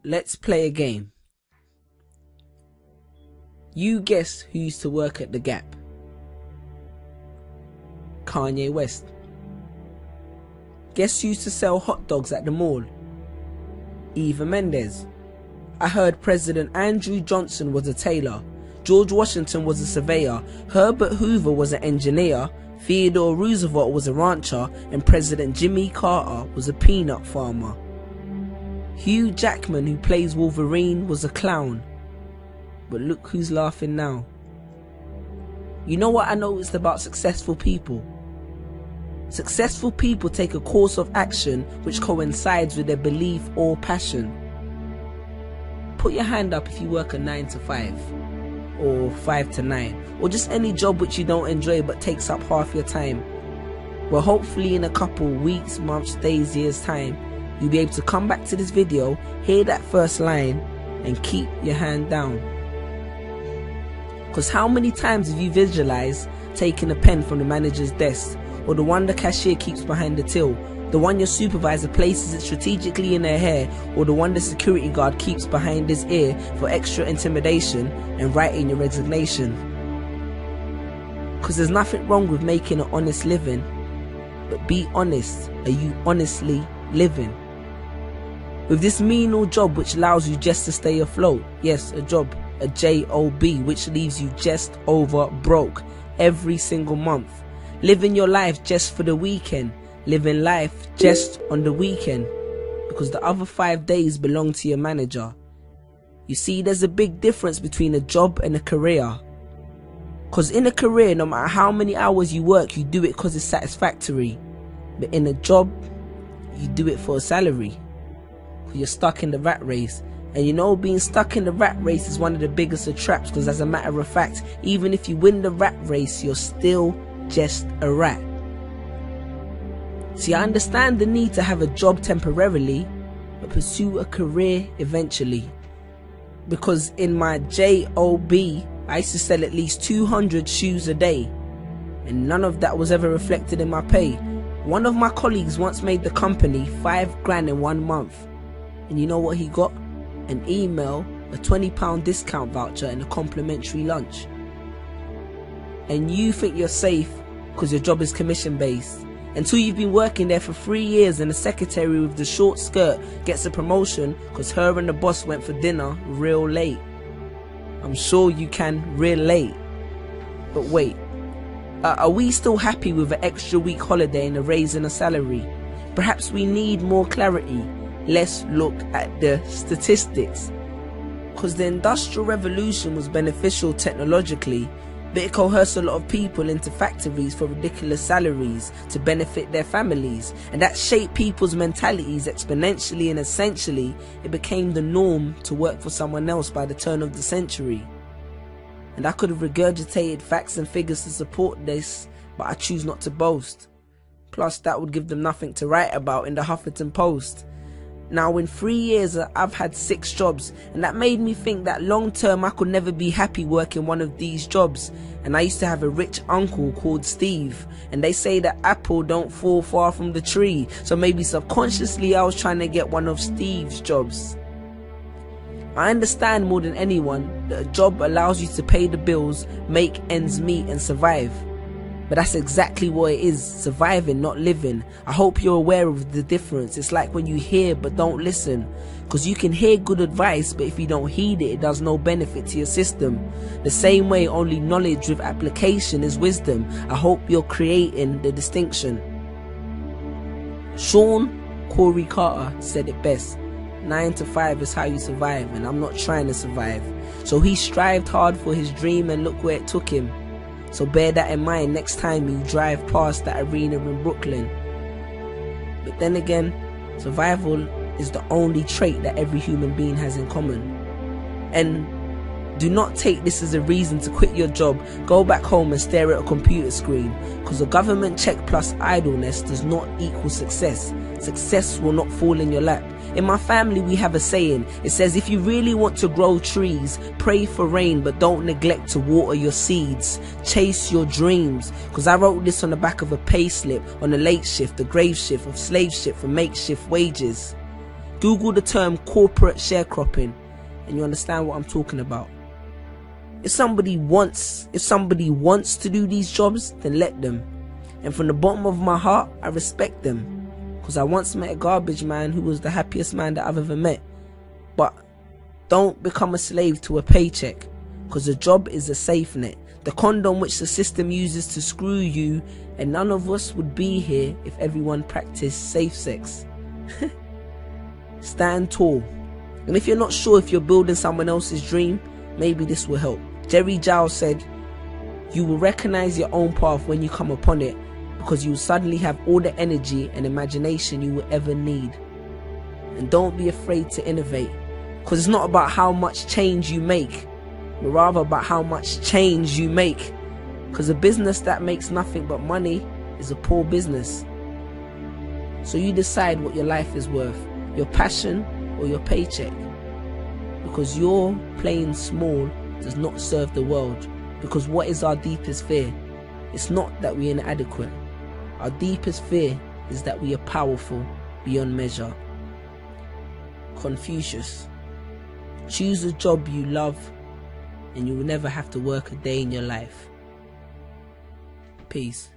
let's play a game. You guess who used to work at the Gap? Kanye West. Guess who used to sell hot dogs at the mall? Eva Mendes. I heard President Andrew Johnson was a tailor, George Washington was a surveyor, Herbert Hoover was an engineer, Theodore Roosevelt was a rancher, and President Jimmy Carter was a peanut farmer. Hugh Jackman, who plays Wolverine, was a clown. But look who's laughing now. You know what I noticed about successful people? Successful people take a course of action which coincides with their belief or passion. Put your hand up if you work a 9 to 5, or 5 to 9, or just any job which you don't enjoy but takes up half your time. Well, hopefully in a couple weeks, months, days, years time, you'll be able to come back to this video, hear that first line, and keep your hand down. Because how many times have you visualized taking a pen from the manager's desk, or the one the cashier keeps behind the till, the one your supervisor places it strategically in their hair, or the one the security guard keeps behind his ear for extra intimidation, and writing your resignation? Because there's nothing wrong with making an honest living, but be honest, are you honestly living? With this menial job which allows you just to stay afloat, yes, a job, a job, which leaves you just over broke every single month, living your life just for the weekend, living life just on the weekend, because the other 5 days belong to your manager. You see, there's a big difference between a job and a career. Because in a career, no matter how many hours you work, you do it because it's satisfactory. But in a job, you do it for a salary. You're stuck in the rat race. And you know, being stuck in the rat race is one of the biggest of traps, because as a matter of fact, even if you win the rat race, you're still just a rat. See, I understand the need to have a job temporarily, but pursue a career eventually. Because in my job, I used to sell at least 200 shoes a day, and none of that was ever reflected in my pay. One of my colleagues once made the company $5 in 1 month, and you know what he got? An email, a £20 discount voucher, and a complimentary lunch. And you think you're safe because your job is commission based, until you've been working there for 3 years and the secretary with the short skirt gets a promotion because her and the boss went for dinner real late. I'm sure you can relate. But wait, are we still happy with an extra week holiday and a raise in a salary? Perhaps we need more clarity. Let's look at the statistics. Because the Industrial Revolution was beneficial technologically, but it coerced a lot of people into factories for ridiculous salaries to benefit their families, and that shaped people's mentalities exponentially, and essentially it became the norm to work for someone else by the turn of the century. And I could have regurgitated facts and figures to support this, but I choose not to boast. Plus that would give them nothing to write about in the Huffington Post. Now in 3 years I've had 6 jobs, and that made me think that long term I could never be happy working one of these jobs. And I used to have a rich uncle called Steve, and they say that apple don't fall far from the tree, so maybe subconsciously I was trying to get one of Steve's jobs. I understand more than anyone that a job allows you to pay the bills, make ends meet, and survive. But that's exactly what it is, surviving, not living. I hope you're aware of the difference. It's like when you hear but don't listen. Because you can hear good advice, but if you don't heed it, it does no benefit to your system. The same way only knowledge with application is wisdom. I hope you're creating the distinction. Sean Corey Carter said it best. 9 to 5 is how you survive, and I'm not trying to survive. So he strived hard for his dream, and look where it took him. So bear that in mind next time you drive past that arena in Brooklyn. But then again, survival is the only trait that every human being has in common. And do not take this as a reason to quit your job, go back home and stare at a computer screen, because a government check plus idleness does not equal success. Success will not fall in your lap. In my family we have a saying. It says, if you really want to grow trees, pray for rain, but don't neglect to water your seeds. Chase your dreams. Because I wrote this on the back of a pay slip, on a late shift, a grave shift, of slave ship for makeshift wages. Google the term corporate sharecropping and you understand what I'm talking about. If somebody wants to do these jobs, then let them. And from the bottom of my heart, I respect them. Because I once met a garbage man who was the happiest man that I've ever met. But don't become a slave to a paycheck. Because a job is a safe net. The condom which the system uses to screw you. And none of us would be here if everyone practiced safe sex. Stand tall. And if you're not sure if you're building someone else's dream, maybe this will help. Jerry Giles said, "You will recognize your own path when you come upon it, because you will suddenly have all the energy and imagination you will ever need." And don't be afraid to innovate, because it's not about how much change you make, but rather about how much change you make. Because a business that makes nothing but money is a poor business. So you decide what your life is worth, your passion or your paycheck. Because your playing small does not serve the world. Because what is our deepest fear? It's not that we're inadequate. Our deepest fear is that we are powerful beyond measure. Confucius. Choose a job you love and you will never have to work a day in your life. Peace.